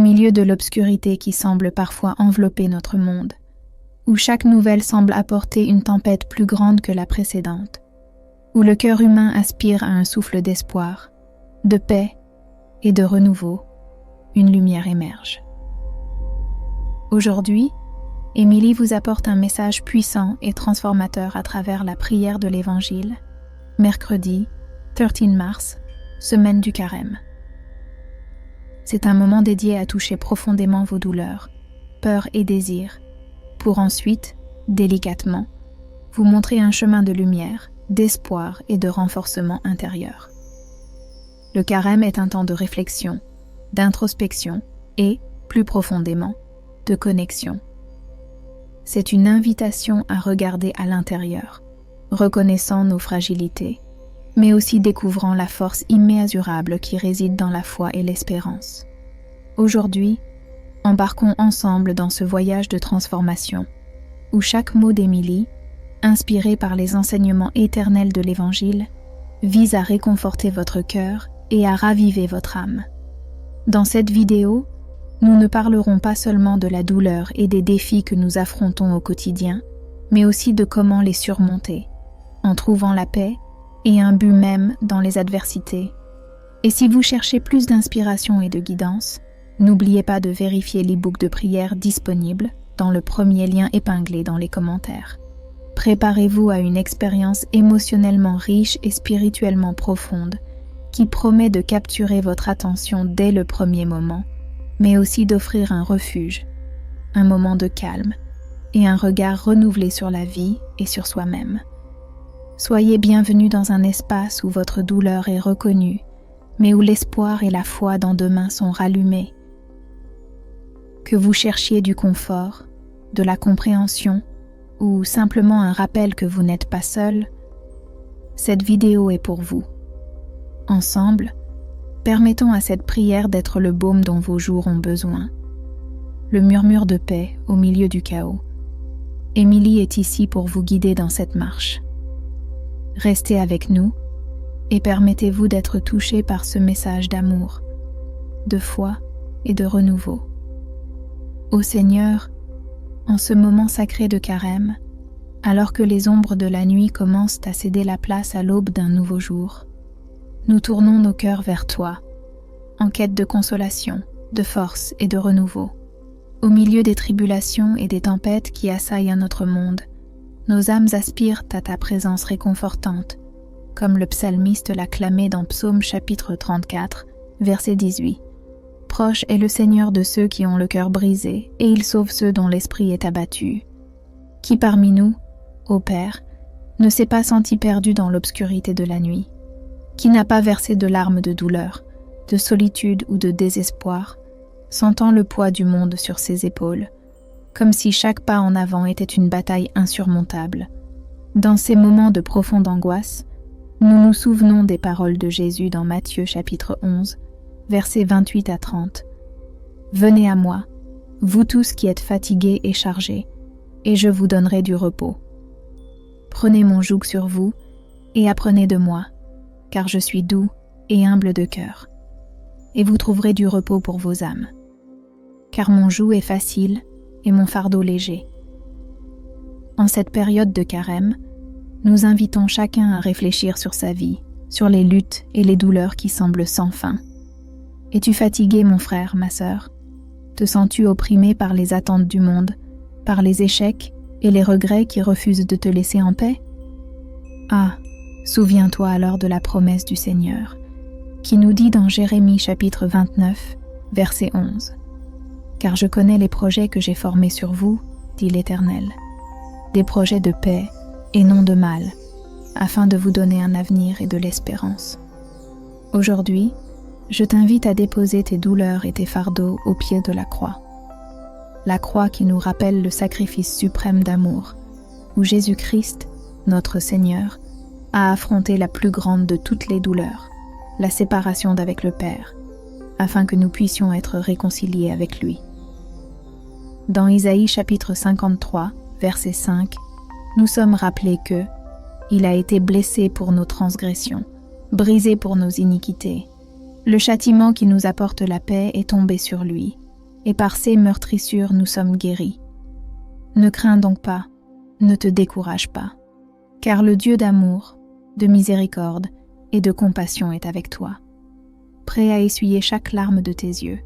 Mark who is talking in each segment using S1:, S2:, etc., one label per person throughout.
S1: milieu de l'obscurité qui semble parfois envelopper notre monde, où chaque nouvelle semble apporter une tempête plus grande que la précédente, où le cœur humain aspire à un souffle d'espoir, de paix et de renouveau, une lumière émerge. Aujourd'hui, Émilie vous apporte un message puissant et transformateur à travers la prière de l'Évangile, mercredi 13 mars, semaine du Carême. C'est un moment dédié à toucher profondément vos douleurs, peurs et désirs, pour ensuite, délicatement, vous montrer un chemin de lumière, d'espoir et de renforcement intérieur. Le Carême est un temps de réflexion, d'introspection et, plus profondément, de connexion. C'est une invitation à regarder à l'intérieur, reconnaissant nos fragilités, mais aussi découvrant la force imméasurable qui réside dans la foi et l'espérance. Aujourd'hui, embarquons ensemble dans ce voyage de transformation, où chaque mot d'Émilie, inspiré par les enseignements éternels de l'Évangile, vise à réconforter votre cœur et à raviver votre âme. Dans cette vidéo, nous ne parlerons pas seulement de la douleur et des défis que nous affrontons au quotidien, mais aussi de comment les surmonter, en trouvant la paix et un but même dans les adversités. Et si vous cherchez plus d'inspiration et de guidance, n'oubliez pas de vérifier l'e-book de prière disponible dans le premier lien épinglé dans les commentaires. Préparez-vous à une expérience émotionnellement riche et spirituellement profonde qui promet de capturer votre attention dès le premier moment, mais aussi d'offrir un refuge, un moment de calme et un regard renouvelé sur la vie et sur soi-même. Soyez bienvenus dans un espace où votre douleur est reconnue, mais où l'espoir et la foi dans demain sont rallumés. Que vous cherchiez du confort, de la compréhension ou simplement un rappel que vous n'êtes pas seul, cette vidéo est pour vous. Ensemble, permettons à cette prière d'être le baume dont vos jours ont besoin, le murmure de paix au milieu du chaos. Émilie est ici pour vous guider dans cette marche. Restez avec nous et permettez-vous d'être touchés par ce message d'amour, de foi et de renouveau. Ô Seigneur, en ce moment sacré de Carême, alors que les ombres de la nuit commencent à céder la place à l'aube d'un nouveau jour, nous tournons nos cœurs vers toi, en quête de consolation, de force et de renouveau. Au milieu des tribulations et des tempêtes qui assaillent notre monde, nos âmes aspirent à ta présence réconfortante, comme le psalmiste l'a clamé dans Psaume chapitre 34, verset 18. Proche est le Seigneur de ceux qui ont le cœur brisé, et il sauve ceux dont l'esprit est abattu. Qui parmi nous, ô Père, ne s'est pas senti perdu dans l'obscurité de la nuit? Qui n'a pas versé de larmes de douleur, de solitude ou de désespoir, sentant le poids du monde sur ses épaules, comme si chaque pas en avant était une bataille insurmontable? Dans ces moments de profonde angoisse, nous nous souvenons des paroles de Jésus dans Matthieu chapitre 11, versets 28 à 30. « Venez à moi, vous tous qui êtes fatigués et chargés, et je vous donnerai du repos. Prenez mon joug sur vous et apprenez de moi, car je suis doux et humble de cœur, et vous trouverez du repos pour vos âmes. Car mon joug est facile et mon fardeau léger. » En cette période de Carême, nous invitons chacun à réfléchir sur sa vie, sur les luttes et les douleurs qui semblent sans fin. Es-tu fatigué, mon frère, ma sœur? Te sens-tu opprimé par les attentes du monde, par les échecs et les regrets qui refusent de te laisser en paix? Ah, souviens-toi alors de la promesse du Seigneur, qui nous dit dans Jérémie chapitre 29, verset 11. « Car je connais les projets que j'ai formés sur vous, dit l'Éternel, des projets de paix et non de mal, afin de vous donner un avenir et de l'espérance. » Aujourd'hui, je t'invite à déposer tes douleurs et tes fardeaux au pied de la croix. La croix qui nous rappelle le sacrifice suprême d'amour, où Jésus-Christ, notre Seigneur, a affronté la plus grande de toutes les douleurs, la séparation d'avec le Père, afin que nous puissions être réconciliés avec lui. Dans Isaïe chapitre 53, verset 5, nous sommes rappelés que « Il a été blessé pour nos transgressions, brisé pour nos iniquités. Le châtiment qui nous apporte la paix est tombé sur lui, et par ses meurtrissures nous sommes guéris. Ne crains donc pas, ne te décourage pas, car le Dieu d'amour, de miséricorde et de compassion est avec toi, prêt à essuyer chaque larme de tes yeux,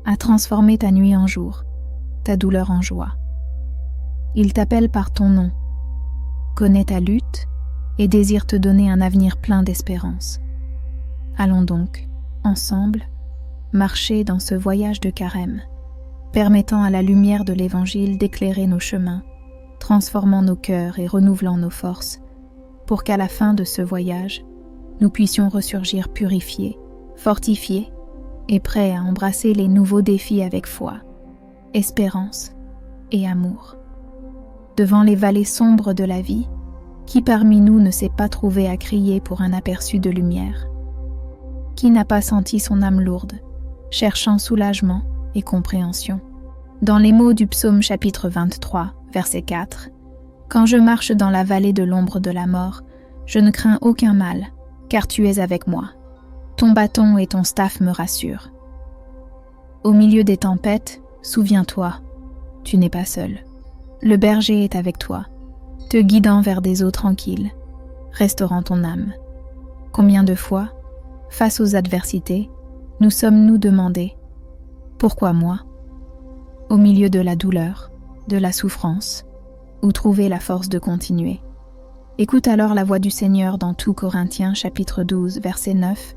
S1: à transformer ta nuit en jour, ta douleur en joie. Il t'appelle par ton nom, connaît ta lutte et désire te donner un avenir plein d'espérance. Allons donc, ensemble, marcher dans ce voyage de carême, permettant à la lumière de l'Évangile d'éclairer nos chemins, transformant nos cœurs et renouvelant nos forces, pour qu'à la fin de ce voyage, nous puissions ressurgir purifiés, fortifiés et prêts à embrasser les nouveaux défis avec foi, espérance et amour. Devant les vallées sombres de la vie, qui parmi nous ne s'est pas trouvé à crier pour un aperçu de lumière? Qui n'a pas senti son âme lourde, cherchant soulagement et compréhension? Dans les mots du psaume chapitre 23, verset 4, « Quand je marche dans la vallée de l'ombre de la mort, je ne crains aucun mal, car tu es avec moi. Ton bâton et ton staff me rassurent. » Au milieu des tempêtes, souviens-toi, tu n'es pas seul. Le berger est avec toi, te guidant vers des eaux tranquilles, restaurant ton âme. Combien de fois, face aux adversités, nous sommes-nous demandé « Pourquoi moi ?» Au milieu de la douleur, de la souffrance, où trouver la force de continuer. Écoute alors la voix du Seigneur dans 2 Corinthiens chapitre 12, verset 9,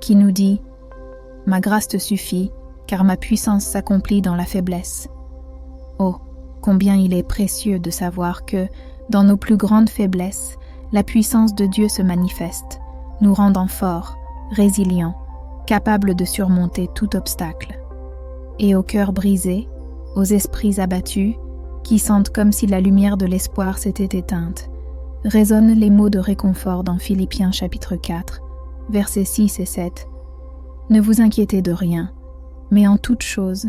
S1: qui nous dit « Ma grâce te suffit, car ma puissance s'accomplit dans la faiblesse. » Oh, combien il est précieux de savoir que, dans nos plus grandes faiblesses, la puissance de Dieu se manifeste, nous rendant forts, résilients, capables de surmonter tout obstacle. Et aux cœurs brisés, aux esprits abattus, qui sentent comme si la lumière de l'espoir s'était éteinte, résonnent les mots de réconfort dans Philippiens chapitre 4, versets 6 et 7. « Ne vous inquiétez de rien, mais en toute chose,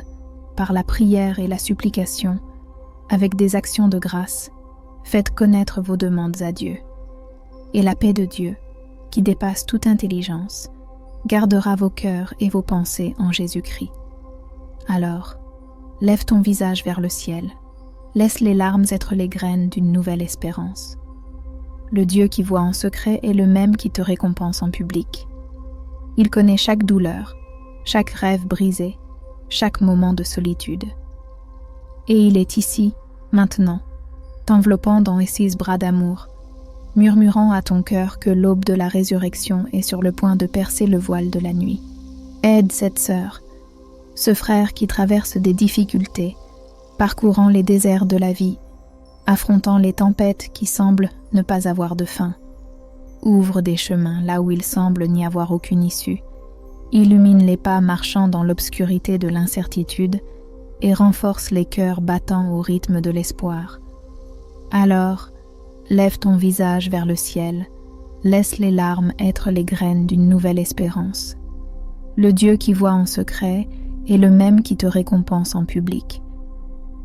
S1: par la prière et la supplication, avec des actions de grâce, faites connaître vos demandes à Dieu. Et la paix de Dieu, qui dépasse toute intelligence, gardera vos cœurs et vos pensées en Jésus-Christ. Alors, lève ton visage vers le ciel, laisse les larmes être les graines d'une nouvelle espérance. Le Dieu qui voit en secret est le même qui te récompense en public. Il connaît chaque douleur, chaque rêve brisé, chaque moment de solitude. Et il est ici, maintenant, t'enveloppant dans ses bras d'amour, murmurant à ton cœur que l'aube de la résurrection est sur le point de percer le voile de la nuit. Aide cette sœur, ce frère qui traverse des difficultés, parcourant les déserts de la vie, affrontant les tempêtes qui semblent ne pas avoir de fin. Ouvre des chemins là où il semble n'y avoir aucune issue. Illumine les pas marchant dans l'obscurité de l'incertitude et renforce les cœurs battant au rythme de l'espoir. Alors, lève ton visage vers le ciel, laisse les larmes être les graines d'une nouvelle espérance. Le Dieu qui voit en secret est le même qui te récompense en public.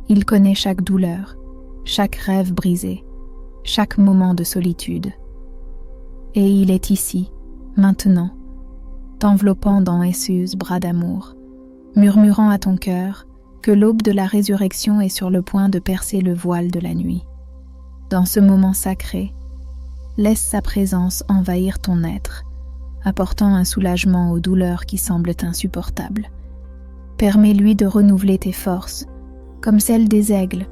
S1: Il connaît chaque douleur, chaque rêve brisé, chaque moment de solitude. Et il est ici, maintenant, t'enveloppant dans ses bras d'amour, murmurant à ton cœur que l'aube de la résurrection est sur le point de percer le voile de la nuit. Dans ce moment sacré, laisse sa présence envahir ton être, apportant un soulagement aux douleurs qui semblent insupportables. Permets-lui de renouveler tes forces, comme celles des aigles,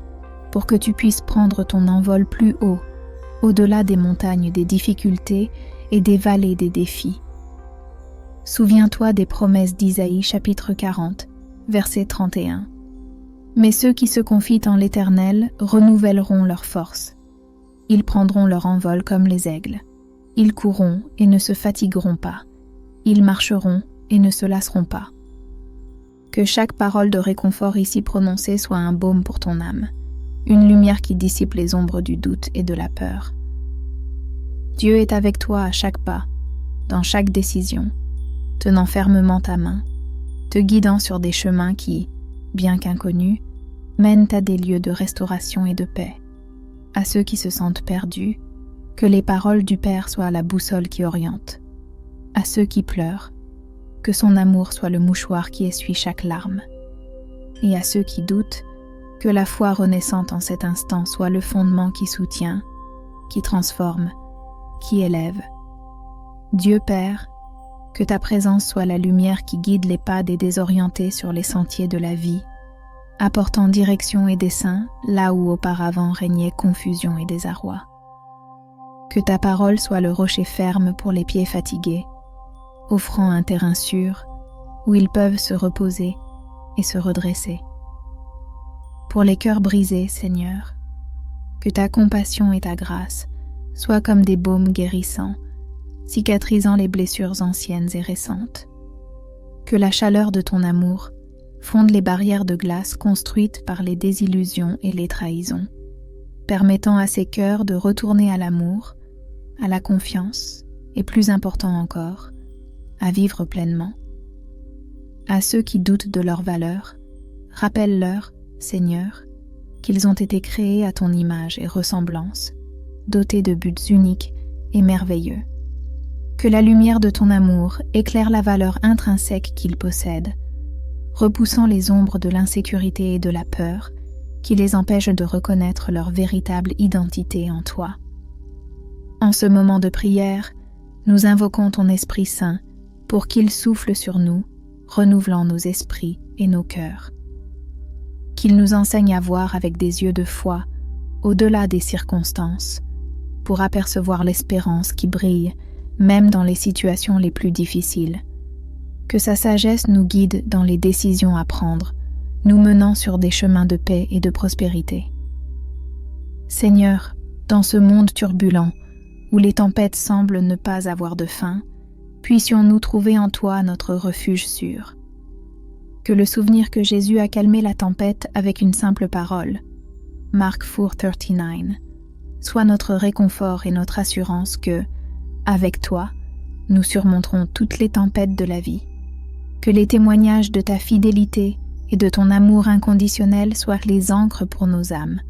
S1: pour que tu puisses prendre ton envol plus haut, au-delà des montagnes des difficultés et des vallées des défis. Souviens-toi des promesses d'Isaïe chapitre 40, verset 31. Mais ceux qui se confient en l'Éternel renouvelleront leurs forces. Ils prendront leur envol comme les aigles. Ils courront et ne se fatigueront pas. Ils marcheront et ne se lasseront pas. Que chaque parole de réconfort ici prononcée soit un baume pour ton âme, une lumière qui dissipe les ombres du doute et de la peur. Dieu est avec toi à chaque pas, dans chaque décision, tenant fermement ta main, te guidant sur des chemins qui, bien qu'inconnus, mènent à des lieux de restauration et de paix. À ceux qui se sentent perdus, que les paroles du Père soient la boussole qui oriente. À ceux qui pleurent, que son amour soit le mouchoir qui essuie chaque larme. et à ceux qui doutent, que la foi renaissante en cet instant soit le fondement qui soutient, qui transforme, qui élève. Dieu Père, que ta présence soit la lumière qui guide les pas des désorientés sur les sentiers de la vie, apportant direction et dessein là où auparavant régnait confusion et désarroi. Que ta parole soit le rocher ferme pour les pieds fatigués, offrant un terrain sûr où ils peuvent se reposer et se redresser. Pour les cœurs brisés, Seigneur, que ta compassion et ta grâce soient comme des baumes guérissants, cicatrisant les blessures anciennes et récentes. Que la chaleur de ton amour fonde les barrières de glace construites par les désillusions et les trahisons, permettant à ces cœurs de retourner à l'amour, à la confiance et, plus important encore, à vivre pleinement. À ceux qui doutent de leur valeur, rappelle-leur, Seigneur, qu'ils ont été créés à ton image et ressemblance, dotés de buts uniques et merveilleux. Que la lumière de ton amour éclaire la valeur intrinsèque qu'ils possèdent, repoussant les ombres de l'insécurité et de la peur qui les empêchent de reconnaître leur véritable identité en toi. En ce moment de prière, nous invoquons ton Esprit Saint pour qu'il souffle sur nous, renouvelant nos esprits et nos cœurs. Qu'il nous enseigne à voir avec des yeux de foi, au-delà des circonstances, pour apercevoir l'espérance qui brille, même dans les situations les plus difficiles. Que sa sagesse nous guide dans les décisions à prendre, nous menant sur des chemins de paix et de prospérité. Seigneur, dans ce monde turbulent, où les tempêtes semblent ne pas avoir de fin, puissions-nous trouver en toi notre refuge sûr. Que le souvenir que Jésus a calmé la tempête avec une simple parole, Marc 4:39, soit notre réconfort et notre assurance que, avec toi, nous surmonterons toutes les tempêtes de la vie. Que les témoignages de ta fidélité et de ton amour inconditionnel soient les ancres pour nos âmes,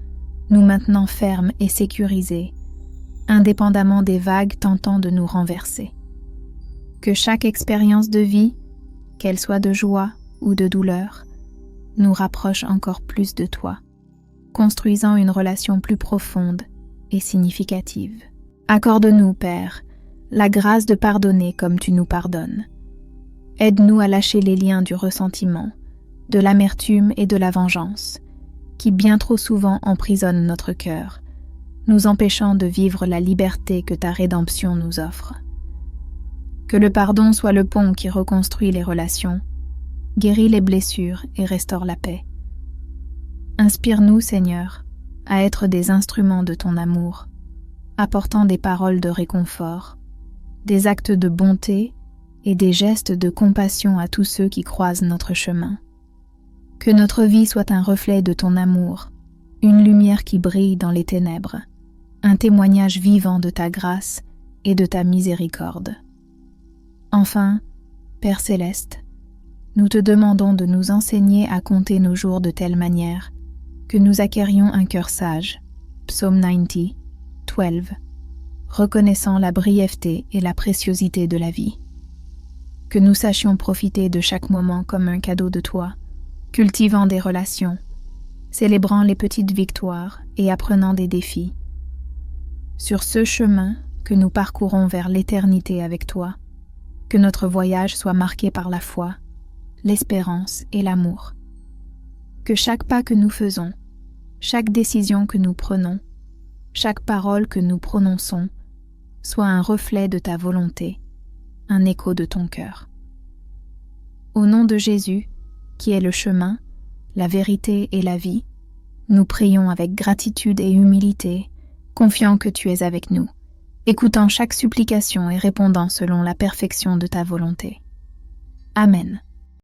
S1: nous maintenant fermes et sécurisés, indépendamment des vagues tentant de nous renverser. Que chaque expérience de vie, qu'elle soit de joie ou de douleur, nous rapproche encore plus de toi, construisant une relation plus profonde et significative. Accorde-nous, Père, la grâce de pardonner comme tu nous pardonnes. Aide-nous à lâcher les liens du ressentiment, de l'amertume et de la vengeance, qui bien trop souvent emprisonnent notre cœur, nous empêchant de vivre la liberté que ta rédemption nous offre. Que le pardon soit le pont qui reconstruit les relations, guérit les blessures et restaure la paix. Inspire-nous, Seigneur, à être des instruments de ton amour, apportant des paroles de réconfort, des actes de bonté et des gestes de compassion à tous ceux qui croisent notre chemin. Que notre vie soit un reflet de ton amour, une lumière qui brille dans les ténèbres, un témoignage vivant de ta grâce et de ta miséricorde. Enfin, Père céleste, nous te demandons de nous enseigner à compter nos jours de telle manière que nous acquérions un cœur sage, Psaume 90, 12, reconnaissant la brièveté et la préciosité de la vie. Que nous sachions profiter de chaque moment comme un cadeau de toi, cultivant des relations, célébrant les petites victoires et apprenant des défis. Sur ce chemin que nous parcourons vers l'éternité avec toi, que notre voyage soit marqué par la foi, l'espérance et l'amour. Que chaque pas que nous faisons, chaque décision que nous prenons, chaque parole que nous prononçons, soit un reflet de ta volonté, un écho de ton cœur. Au nom de Jésus, qui est le chemin, la vérité et la vie, nous prions avec gratitude et humilité, confiants que tu es avec nous, écoutant chaque supplication et répondant selon la perfection de ta volonté. Amen.